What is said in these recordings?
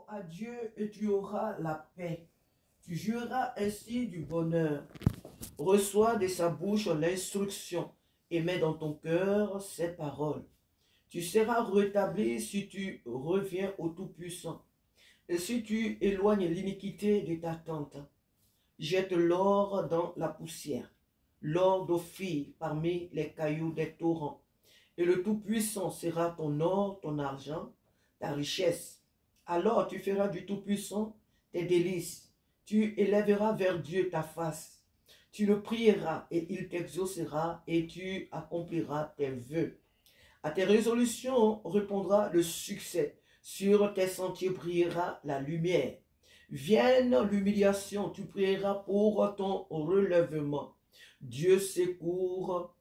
à Dieu et tu auras la paix. Tu jouiras ainsi du bonheur. Reçois de sa bouche l'instruction et mets dans ton cœur ses paroles. Tu seras rétabli si tu reviens au Tout-Puissant et si tu éloignes l'iniquité de ta tente. Jette l'or dans la poussière, l'or d'Ophir parmi les cailloux des torrents. Et le Tout-Puissant sera ton or, ton argent, ta richesse. Alors tu feras du Tout-Puissant tes délices. Tu élèveras vers Dieu ta face. Tu le prieras et il t'exaucera et tu accompliras tes vœux. À tes résolutions répondra le succès. Sur tes sentiers brillera la lumière. Vienne l'humiliation, tu prieras pour ton relèvement. Dieu secourt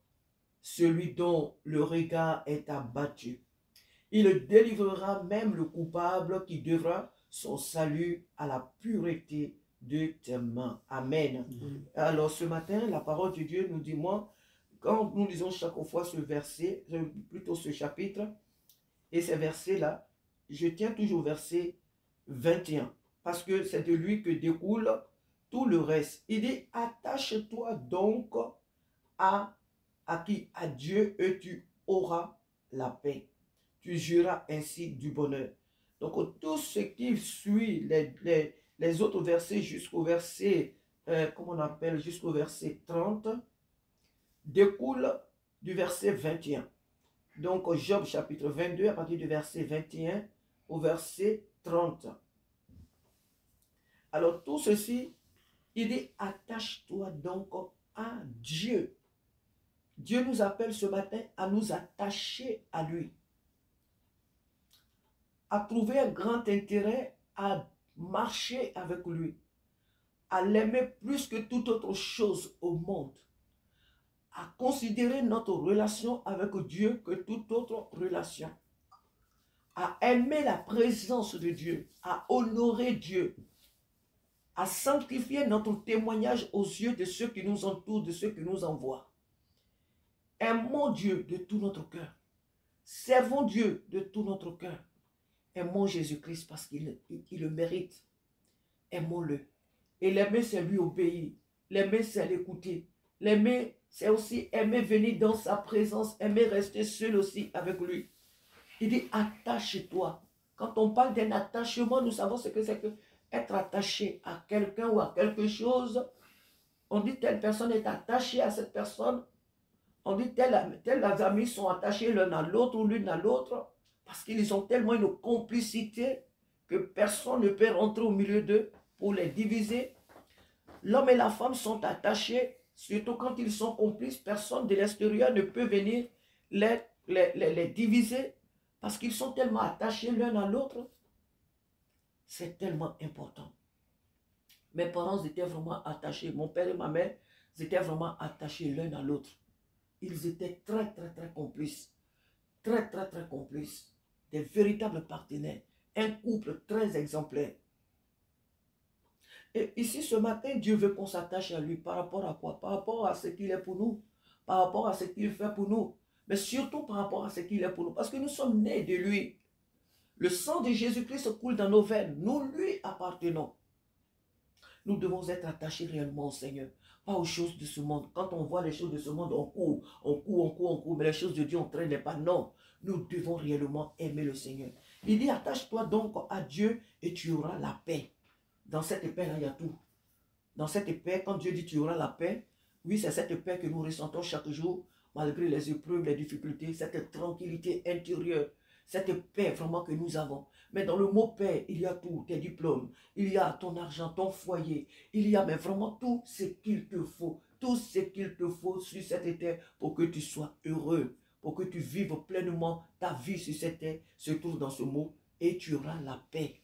celui dont le regard est abattu. Il délivrera même le coupable qui devra son salut à la pureté de tes mains. Amen. Alors ce matin, la parole de Dieu nous dit, moi, quand nous lisons chaque fois ce verset, plutôt ce chapitre, et ces versets-là, je tiens toujours au verset 21, parce que c'est de lui que découle tout le reste. Il dit, attache-toi donc à qui? À Dieu et tu auras la paix. Tu jouiras ainsi du bonheur. Donc tout ce qui suit les autres versets jusqu'au verset, comment on appelle, jusqu'au verset 30, découle du verset 21. Donc Job chapitre 22 à partir du verset 21 au verset 30. Alors tout ceci, il dit attache-toi donc à Dieu. Dieu nous appelle ce matin à nous attacher à lui, à trouver un grand intérêt à marcher avec lui, à l'aimer plus que toute autre chose au monde, à considérer notre relation avec Dieu que toute autre relation, à aimer la présence de Dieu, à honorer Dieu, à sanctifier notre témoignage aux yeux de ceux qui nous entourent, de ceux qui nous envoient. Aimons Dieu de tout notre cœur. Servons Dieu de tout notre cœur. Aimons Jésus-Christ parce qu'il le mérite. Aimons-le. Et l'aimer, c'est lui obéir. L'aimer, c'est l'écouter. L'aimer, c'est aussi aimer venir dans sa présence, aimer rester seul aussi avec lui. Il dit, attache-toi. Quand on parle d'un attachement, nous savons ce que c'est que être attaché à quelqu'un ou à quelque chose. On dit telle personne est attachée à cette personne. On dit tels amis sont attachés l'un à l'autre ou l'une à l'autre parce qu'ils ont tellement une complicité que personne ne peut rentrer au milieu d'eux pour les diviser. L'homme et la femme sont attachés, surtout quand ils sont complices. Personne de l'extérieur ne peut venir les diviser parce qu'ils sont tellement attachés l'un à l'autre. C'est tellement important. Mes parents étaient vraiment attachés. Mon père et ma mère étaient vraiment attachés l'un à l'autre. Ils étaient très, très, très complices. Très, très, très complices. Des véritables partenaires. Un couple très exemplaire. Et ici, ce matin, Dieu veut qu'on s'attache à lui. Par rapport à quoi? Par rapport à ce qu'il est pour nous. Par rapport à ce qu'il fait pour nous. Mais surtout par rapport à ce qu'il est pour nous. Parce que nous sommes nés de lui. Le sang de Jésus-Christ coule dans nos veines. Nous lui appartenons. Nous devons être attachés réellement au Seigneur. Pas aux choses de ce monde. Quand on voit les choses de ce monde, on court, on court, on court, on court. Mais les choses de Dieu, on ne traîne pas. Non. Nous devons réellement aimer le Seigneur. Il dit, attache-toi donc à Dieu et tu auras la paix. Dans cette paix-là, il y a tout. Dans cette paix, quand Dieu dit tu auras la paix, oui, c'est cette paix que nous ressentons chaque jour, malgré les épreuves, les difficultés, cette tranquillité intérieure, cette paix vraiment que nous avons. Mais dans le mot paix, il y a tout, tes diplômes, il y a ton argent, ton foyer, il y a mais vraiment tout ce qu'il te faut, tout ce qu'il te faut sur cette terre pour que tu sois heureux, pour que tu vives pleinement ta vie sur cette terre, se trouve dans ce mot, et tu auras la paix.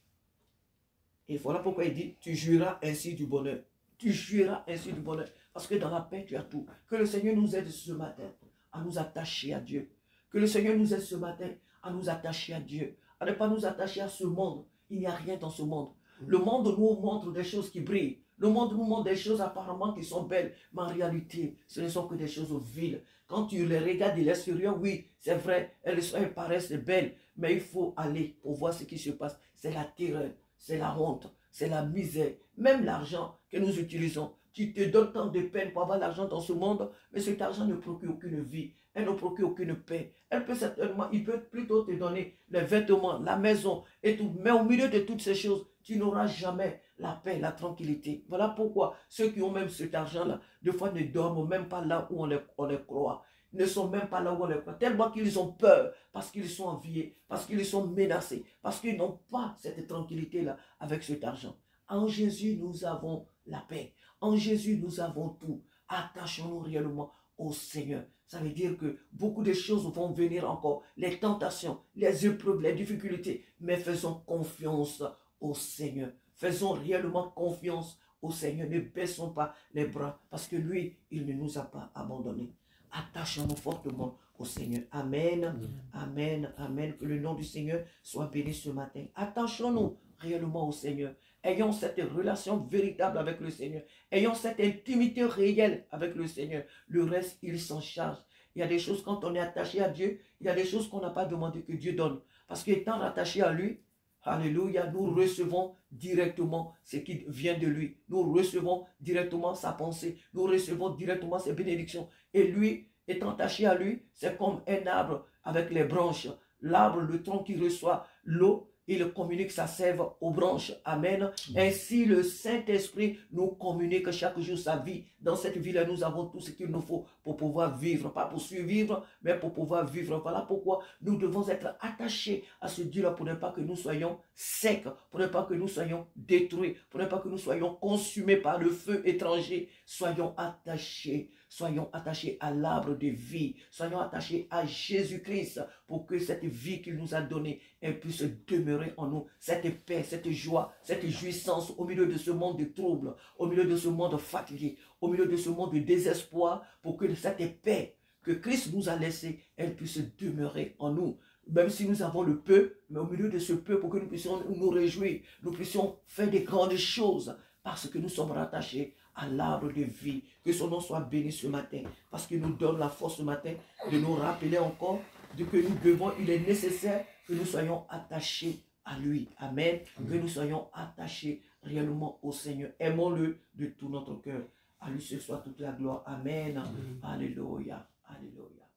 Et voilà pourquoi il dit, tu jouiras ainsi du bonheur. Tu jouiras ainsi du bonheur. Parce que dans la paix, tu as tout. Que le Seigneur nous aide ce matin à nous attacher à Dieu. Que le Seigneur nous aide ce matin à nous attacher à Dieu. À ne pas nous attacher à ce monde. Il n'y a rien dans ce monde. Le monde nous montre des choses qui brillent. Le monde nous montre des choses apparemment qui sont belles. Mais en réalité, ce ne sont que des choses viles. Quand tu les regardes de l'extérieur, oui, c'est vrai, elles paraissent belles, mais il faut aller pour voir ce qui se passe. C'est la terreur, c'est la honte, c'est la misère. Même l'argent que nous utilisons, tu te donnes tant de peine pour avoir l'argent dans ce monde, mais cet argent ne procure aucune vie, elle ne procure aucune paix. Elle peut certainement, il peut plutôt te donner les vêtements, la maison et tout, mais au milieu de toutes ces choses, tu n'auras jamais la paix, la tranquillité. Voilà pourquoi ceux qui ont même cet argent-là, des fois ne dorment même pas là où on les croit. Ne sont même pas là où on les croit. Tellement qu'ils ont peur, parce qu'ils sont enviés, parce qu'ils sont menacés, parce qu'ils n'ont pas cette tranquillité-là avec cet argent. En Jésus, nous avons la paix. En Jésus, nous avons tout. Attachons-nous réellement au Seigneur. Ça veut dire que beaucoup de choses vont venir encore. Les tentations, les épreuves, les difficultés. Mais faisons confiance au Seigneur. Faisons réellement confiance au Seigneur. Ne baissons pas les bras parce que lui, il ne nous a pas abandonnés. Attachons-nous fortement au Seigneur. Amen, amen, amen. Que le nom du Seigneur soit béni ce matin. Attachons-nous réellement au Seigneur. Ayons cette relation véritable avec le Seigneur. Ayons cette intimité réelle avec le Seigneur. Le reste, il s'en charge. Il y a des choses, quand on est attaché à Dieu, il y a des choses qu'on n'a pas demandé que Dieu donne. Parce qu'étant rattaché à lui, alléluia, nous recevons directement ce qui vient de lui. Nous recevons directement sa pensée. Nous recevons directement ses bénédictions. Et lui, étant attaché à lui, c'est comme un arbre avec les branches. L'arbre, le tronc qui reçoit l'eau, il communique sa sève aux branches. Amen. Ainsi, le Saint-Esprit nous communique chaque jour sa vie. Dans cette vie-là, nous avons tout ce qu'il nous faut pour pouvoir vivre. Pas pour survivre, mais pour pouvoir vivre. Voilà pourquoi nous devons être attachés à ce Dieu-là pour ne pas que nous soyons secs, pour ne pas que nous soyons détruits, pour ne pas que nous soyons consumés par le feu étranger. Soyons attachés. Soyons attachés à l'arbre de vie. Soyons attachés à Jésus-Christ pour que cette vie qu'il nous a donnée, elle puisse demeurer en nous. Cette paix, cette joie, cette jouissance au milieu de ce monde de troubles, au milieu de ce monde fatigué, au milieu de ce monde de désespoir, pour que cette paix que Christ nous a laissée, elle puisse demeurer en nous. Même si nous avons le peu, mais au milieu de ce peu, pour que nous puissions nous réjouir, nous puissions faire des grandes choses, parce que nous sommes rattachés à l'arbre de vie. Que son nom soit béni ce matin, parce qu'il nous donne la force ce matin de nous rappeler encore de que nous devons, il est nécessaire que nous soyons attachés à lui. Amen. Que nous soyons attachés réellement au Seigneur. Aimons-le de tout notre cœur. À lui ce soit toute la gloire. Amen. Alléluia. Alléluia.